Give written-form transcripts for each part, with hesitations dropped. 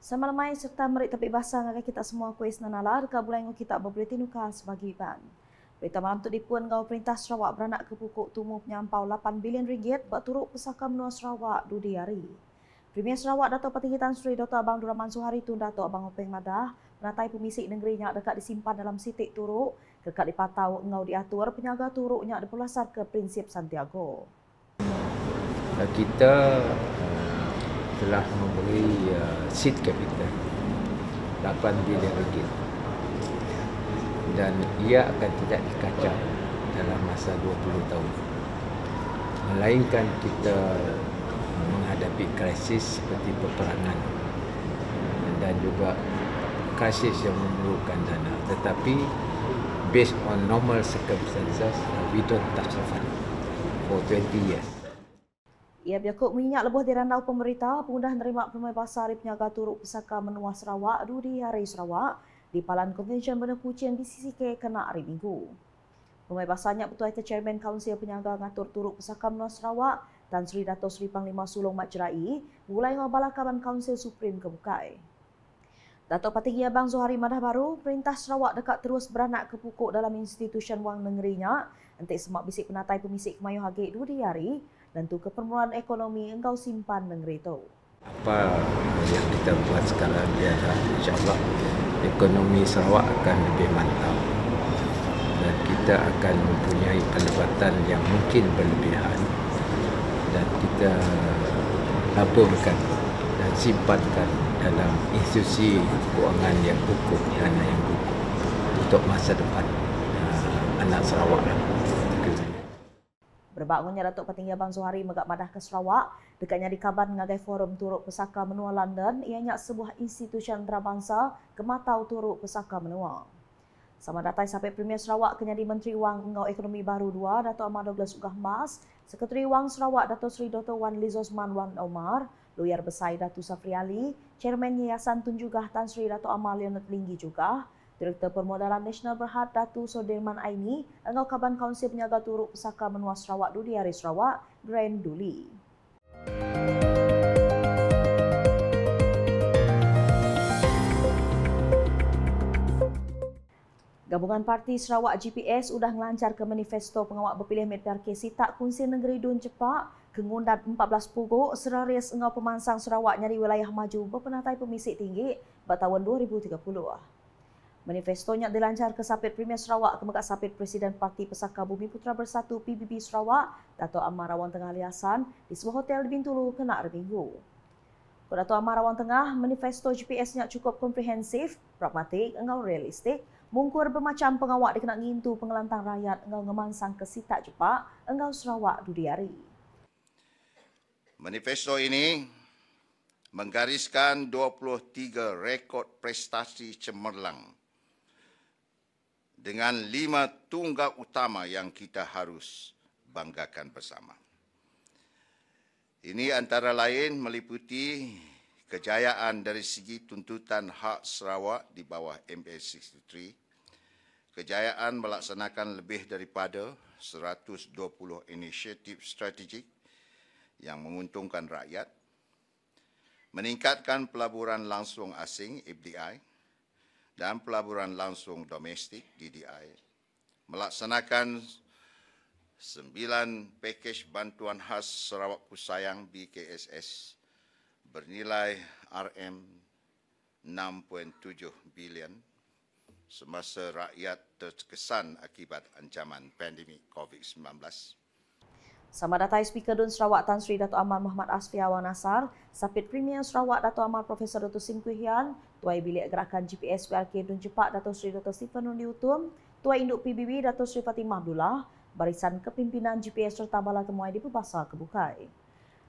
Semalamai serta merik tepik basah ngagai kita semua kuis nanala dekat bulan kita berberita nuka sebagai ban. Berita malam tu dipun ngau Perintah Sarawak beranak ke pokok tumu penyampau 8 bilion ringgit bak turut pesaka menua Sarawak dudi hari. Premier Sarawak Dato' Petinggi Tan Sri Dr. Abang Duraman Suhari Tun Dato' Abang Openg Madah menatai pemisik negerinya dekat disimpan dalam sitik turuk dekat dipatau ngau diatur penyaga turuknya dipulasar ke prinsip Santiago. Kita telah memberi seed capital 8 bilion ringgit dan ia akan tidak dikacau dalam masa 20 tahun. Melainkan kita menghadapi krisis seperti peperangan dan juga krisis yang memerlukan dana. Tetapi based on normal circumstances, we don't touch the fund for 20 years. Ia berkut minyak lebuh di randau pemerintah pengundah nerima permai basar di penyaga turuk pesaka menua Sarawak dudi hari Sarawak di Palan Convention Bena Kuching BCCK kena hari Minggu. Permai basarnya Ketua Chairman Kaunsil Penyaga Ngatur Turuk Pesaka Menua Sarawak Tan Sri Dato' Sri Panglima Sulong Mat Jerai mulai ngabala Kaban Kaunsil Supreme Kebukai. Dato' Petinggi Abang Zuhari Madah Baru, Perintah Sarawak dekat terus beranak ke pokok dalam institusi wang negerinya untuk semak bisik penatai pemisik Kemayu Hagik dudi hari dan tu keperluan ekonomi engkau simpan negeri itu. Apa yang kita buat sekarang ialah insyaAllah ekonomi Sarawak akan lebih mantap dan kita akan mempunyai pendapatan yang mungkin berlebihan dan kita tabungkan dan simpankan dalam institusi kewangan yang kukuh, dana yang kukuh untuk masa depan anak Sarawak. Berbangunnya Datuk Petinggi Abang Zuhari megak madah ke Sarawak, dekatnya di Kaban ngagai forum turuk pesaka menua London, ianya sebuah institusi antarabangsa kematau turuk pesaka menua. Sama datai sampai Premier Sarawak kenyadi Menteri Wang Engau Ekonomi Baru 2, Dato' Ahmad Douglas Ugah Mas, Sekretari Wang Sarawak Dato' Sri Dr. Wan Lizosman Wan Omar, Lawyer Besar Datuk Safri Ali, Chairman Yayasan Tunjugah Tan Sri Dato' Amal Leonard Linggi juga, Direktur Permodalan Nasional Berhad Datu Sodirman Aini, Engau Kaban Kaunsil Penyaga Turuk Pesaka Menua Sarawak dudi hari Sarawak, Grand Duli. Gabungan Parti Sarawak GPS sudah melancar ke manifesto pengawal berpilih MPRK Sitak Kunsi Negeri Dun Cepak kengundan 14 pokok seraris engau pemansang Sarawak nyari wilayah maju berpenatai pemisik tinggi pada tahun 2030. Manifestonya dilancar ke Sapit Premier Sarawak ke Mekat Sapit Presiden Parti Pesaka Bumi Putra Bersatu PBB Sarawak, Dato' Amar Rawang Tengah Aliasan di sebuah hotel di Bintulu kena hari Minggu. Dato' Amar Rawang Tengah, manifesto GPS-nya cukup komprehensif, pragmatik, engau realistik, mungkur bermacam pengawak dikena ngintu pengelantang rakyat engau ngemansang ke Sitak Cepak, engau Sarawak dudi hari. Manifesto ini menggariskan 23 rekod prestasi cemerlang dengan 5 tunggak utama yang kita harus banggakan bersama. Ini antara lain meliputi kejayaan dari segi tuntutan hak Sarawak di bawah MA 63, kejayaan melaksanakan lebih daripada 120 inisiatif strategik yang menguntungkan rakyat, meningkatkan pelaburan langsung asing FDI dan pelaburan langsung domestik DDI, melaksanakan 9 pakej bantuan khas Sarawak Pusayang BKSS bernilai RM6.7 bilion semasa rakyat terkesan akibat ancaman pandemik COVID-19. Sama datai Speaker Dun Sarawak Tan Sri Dato' Amal Muhammad Asfiawan Nasar, Sapit Premier Sarawak Dato' Amal Profesor Dato' Sim Kui Hian, Tuai Bilik Gerakan GPS PRK Dun Cepak Dato' Sri Dato' Stephen Nundi Utum, Tuai Induk PBB Dato' Sri Fatimah Abdullah, Barisan Kepimpinan GPS serta bala temuai di Pebasar Kebukai.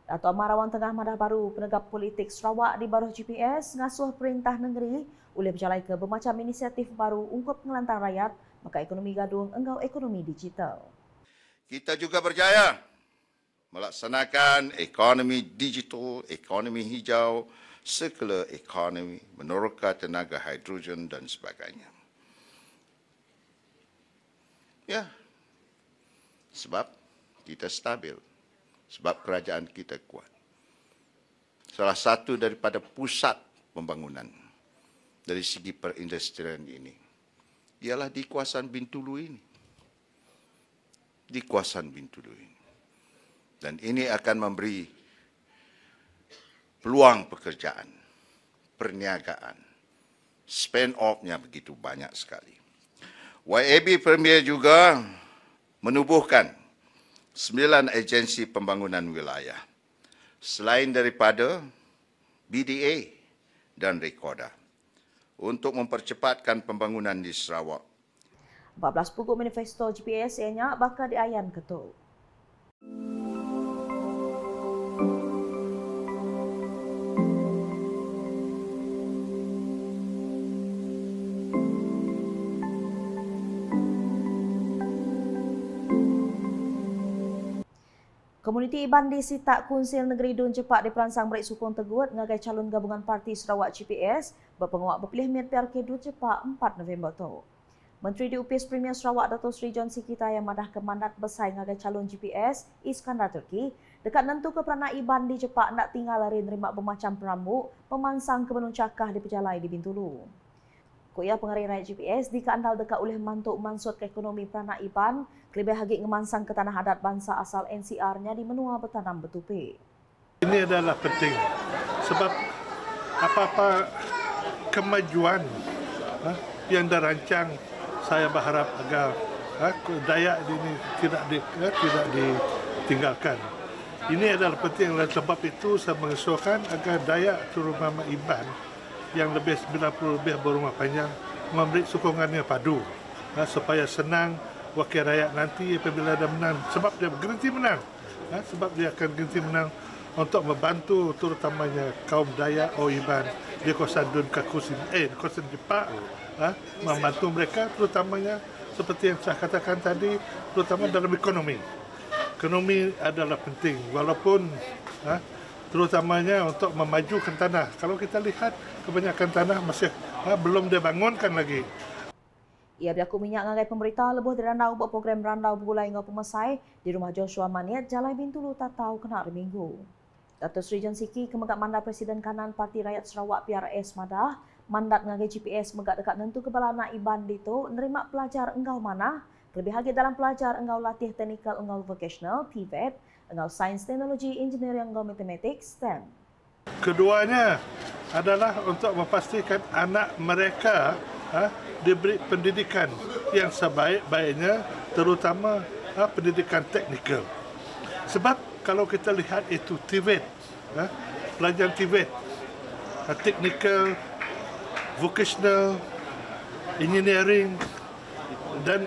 Dato' Amar Rawang Tengah Madah Baru, penegak politik Sarawak di baruh GPS, ngasuh perintah negeri oleh berjalai ke bermacam inisiatif baru ungkup pengelantang rakyat, maka ekonomi gaduh engkau ekonomi digital. Kita juga berjaya melaksanakan ekonomi digital, ekonomi hijau, circular economy, meneroka tenaga hidrogen dan sebagainya. Ya, sebab kita stabil, sebab kerajaan kita kuat. Salah satu daripada pusat pembangunan dari segi perindustrian ini ialah di kawasan Bintulu ini. Di kawasan Bintulu ini. Dan ini akan memberi peluang pekerjaan, perniagaan, spend off-nya begitu banyak sekali. YAB Premier juga menubuhkan 9 agensi pembangunan wilayah selain daripada BDA dan Rekoda untuk mempercepatkan pembangunan di Sarawak. 14 pokok manifesto GPS ianya bakal diayan ketul. Komuniti Iban di Sitak Kunsil Negeri Dun Cepak diperansang Berik Sukong Tegut ngagai calon gabungan Parti Sarawak GPS berpenguat berpilih Miat PRK Dun Cepak 4 November tu. Menteri Diupis Premier Sarawak Dato' Sri John Sikita yang madah ke mandat bersaing ngagai calon GPS Iskandar Turki dekat nentu ke peranak Iban di Cepak nak tinggal lari nerima bermacam perambuk pemansang ke Benung Cakah di Pejalai di Bintulu. Kuya pengaring rakyat GPS dikeandal dekat oleh mantuk mansut ke ekonomi peranak Iban kelebih hagik ngemansang ke tanah adat bangsa asal NCR-nya di menua bertanam betupi. Ini adalah penting sebab apa-apa kemajuan yang dirancang saya berharap agar Dayak ini tidak ditinggalkan. Ini adalah penting oleh sebab itu saya mengesyorkan agar Dayak terutama Iban yang lebih 90 lebih berumah panjang memberi sokongannya padu supaya senang wakil rakyat nanti apabila dia menang sebab dia berhenti menang sebab dia akan berhenti menang untuk membantu terutamanya kaum Dayak Iban di kawasan Dun Kakusin kawasan Cepak membantu mereka terutamanya seperti yang saya katakan tadi terutama dalam ekonomi adalah penting walaupun terutamanya untuk memajukan tanah. Kalau kita lihat kebanyakan tanah masih belum dibangunkan lagi. Ia berlaku minyak ngagai pemerintah lebih dirandau buat program randau bergulai dengan pemesai di rumah Joshua Maniat Jalai Bintulu Tatau kena hari Minggu. Dato' Sri John Siki kemegak mandat Presiden Kanan Parti Rakyat Sarawak PRS Madah mandat ngagai GPS megak dekat nentu kepala anak Iban dito nerima pelajar enggau mana lebih lagi dalam pelajar enggau latih teknikal enggau vocational TVET enggau sains teknologi engineering enggau matematik STEM. Keduanya adalah untuk memastikan anak mereka diberi pendidikan yang sebaik-baiknya terutama pendidikan teknikal. Sebab kalau kita lihat itu TVET, pelajaran TVET, technical, vocational, engineering dan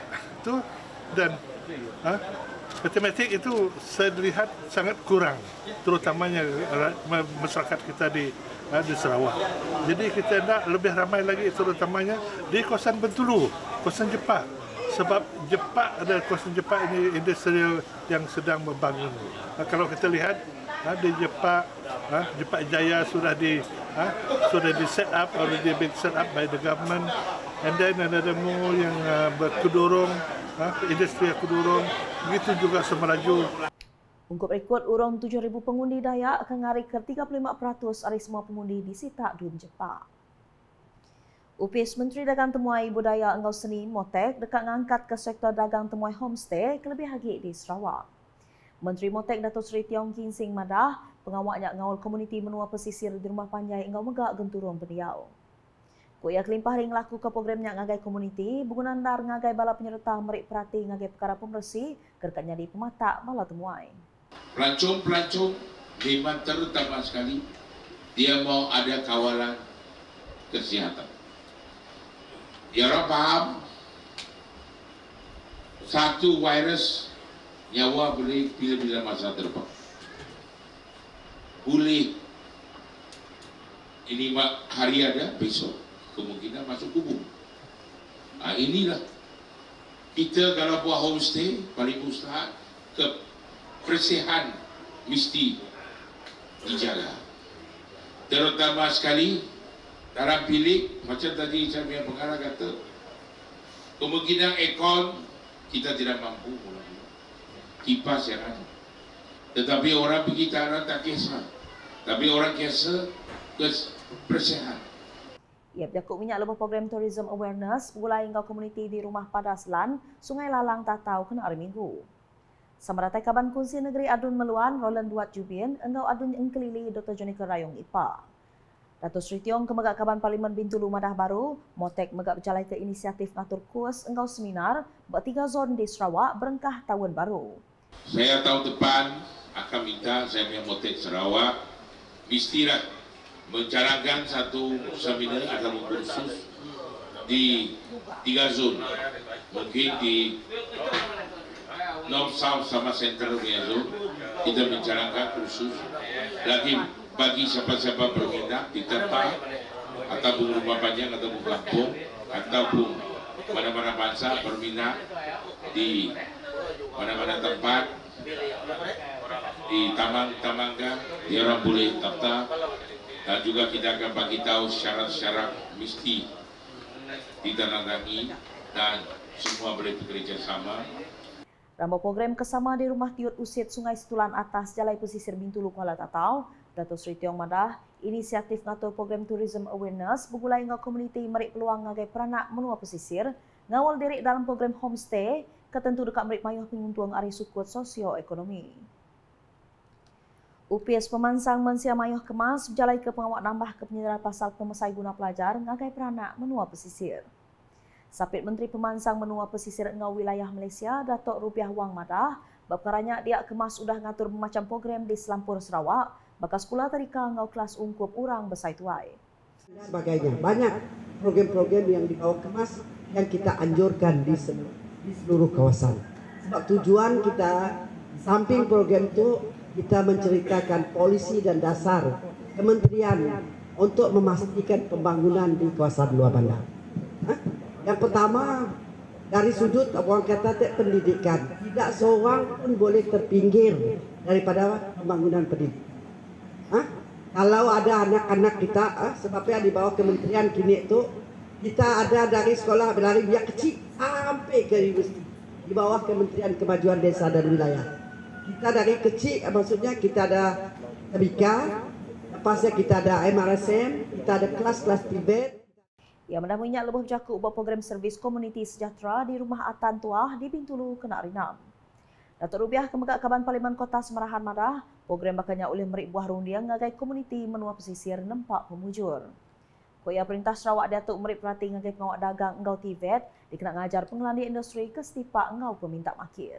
matematik itu saya lihat sangat kurang, terutamanya masyarakat kita di Sarawak. Jadi kita nak lebih ramai lagi terutamanya di kawasan Bintulu, kawasan Cepak. Sebab Cepak adalah kawasan Cepak ini industrial yang sedang membangun. Kalau kita lihat di Cepak, Cepak Jaya sudah di set up, already been set up by the government. And then ada more yang berkudurung, industri kudurung, begitu juga Semeraju. Ungkup rekod urang 7,000 pengundi Dayak akan ngari ke 35% dari semua pengundi di Sitak Dun Cepak. Upis Menteri Dagang Temuai Budaya Enggau Seni Motek dekat ngangkat ke sektor dagang temuai homestay kelebih lagi di Sarawak. Menteri Motek Dato' Sri Tiong Kin Sing Madah pengawaknya ngawal komuniti menua pesisir di Rumah Panjai Enggau Megak Genturong Beriau. Kuya kelimpah ring laku ke programnya ngagai komuniti, bungunan dar ngagai bala penyerta merik perhati ngagai perkara pembersih kerkatnya di pematak bala temuai. Pelancong-pelancong memang terutama sekali dia mau ada kawalan kesihatan. Dia orang faham satu virus nyawa boleh bila-bila masa terdepan. Boleh ini hari ada besok kemungkinan masuk kubur. Inilah kita kalau buat homestay paling mustahak kebersihan mesti dijaga. Terutama sekali dalam bilik macam tadi saya punya pengarah kata kemungkinan aircon kita tidak mampu kipas yang ada. Tetapi orang pergi tanah tak kisah. Tapi orang kisah bersehat. Ia berjakut minyak lebih program Tourism Awareness mulai hingga komuniti di Rumah Padaslan, Sungai Lalang Tatau kena hari Minggu. Samaratai Kaban Kunsi Negeri Adun Meluan, Roland Duat Jubin, engau Adun Engkelili Dr. Jonica Rayong IPA. Dato' Sri Tiong Kemegak Kaban Parlimen Bintulu Madah Baru, Motek megak berjalai ke inisiatif ngatur kurs engau seminar buat 3 zon di Sarawak berengkah tahun baru. Saya tahun depan akan minta saya punya Motek Sarawak mestilah menjalankan satu seminar atau kursus di 3 zon. Mungkin di North, South sama Central punya zon kita menjalankan kursus lagi bagi siapa-siapa berminat di tempat ataupun rumah panjang ataupun kampung ataupun mana-mana bangsa berminat di mana-mana tempat di tamang-tamangga dia orang boleh daftar dan juga kita akan bagi tahu syarat-syarat mesti ditandatangani dan semua boleh bekerja sama. Dalam program kesama di Rumah Tiut Usit Sungai Situlan Atas Jalai Pesisir Bintulu Kuala Tatau, Dato' Sri Tiong Madah, inisiatif ngatur program Tourism Awareness bergulai dengan komuniti merik peluang ngagai peranak menua pesisir, ngawal diri dalam program homestay, ketentu dekat merik mayuh penguntung ari sukut sosioekonomi. UPS Pemansang Mensia Mayuh Kemas berjalai ke pengawak nambah ke penyedaran pasal pemesai guna pelajar ngagai peranak menua pesisir. Sapit Menteri Pemansang Menua Pesisir Engau Wilayah Malaysia, Datuk Rupiah Wang Madah, berkaranya dia Kemas sudah ngatur macam program di Selampur Sarawak, bakal sekolah tadika ngau kelas ungkup urang besai tuai. Sebagainya, banyak program-program yang dibawa Kemas yang kita anjurkan di seluruh kawasan. Sebab tujuan kita, samping program itu, kita menceritakan polisi dan dasar kementerian untuk memastikan pembangunan di kawasan luar bandar. Yang pertama, dari sudut orang kata pendidikan, tidak seorang pun boleh terpinggir daripada pembangunan pendidikan. Kalau ada anak-anak kita, sebabnya di bawah kementerian kini itu, kita ada dari sekolah berlari biak kecil sampai ke universiti di bawah Kementerian Kemajuan Desa dan Wilayah. Kita dari kecil, maksudnya kita ada Tabika, lepasnya kita ada MRSM, kita ada kelas-kelas Tibet. Ia mendah minyak lebih berjakut buat program servis komuniti sejahtera di Rumah Atan Tuah di Bintulu kena rinam. Datuk Rupiah Kemegak Kaban Parlimen Kota Semarahan Madah, program bakannya oleh merik buah rundiang ngagai komuniti menua pesisir nempak pemujur. Koya Perintah Sarawak Datuk merik perhati ngagai pengawak dagang engau Tibet dikena ngajar pengelandi industri ke setipak engau peminta makir.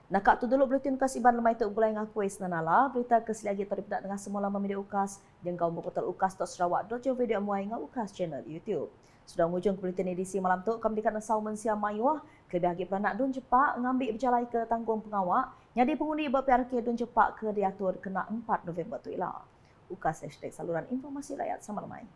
Nakak tu dulu berita ukas iban lemai tu gulai ngakuis nanala berita kesili lagi terlibat dengan semua lama media ukas yang kau memputar ukas.sarawak.co.video muai ngau ukas channel YouTube. Sudah mujung berita edisi malam tu kami dekat nasau mensia mayuah kelebih peranak dun cepak ngambil berjalai ke tanggung pengawak nyadi pengundi berPRK dun cepak ke diatur kena 4 November tu ilah. Ukas #saluran informasi rakyat sama lemai.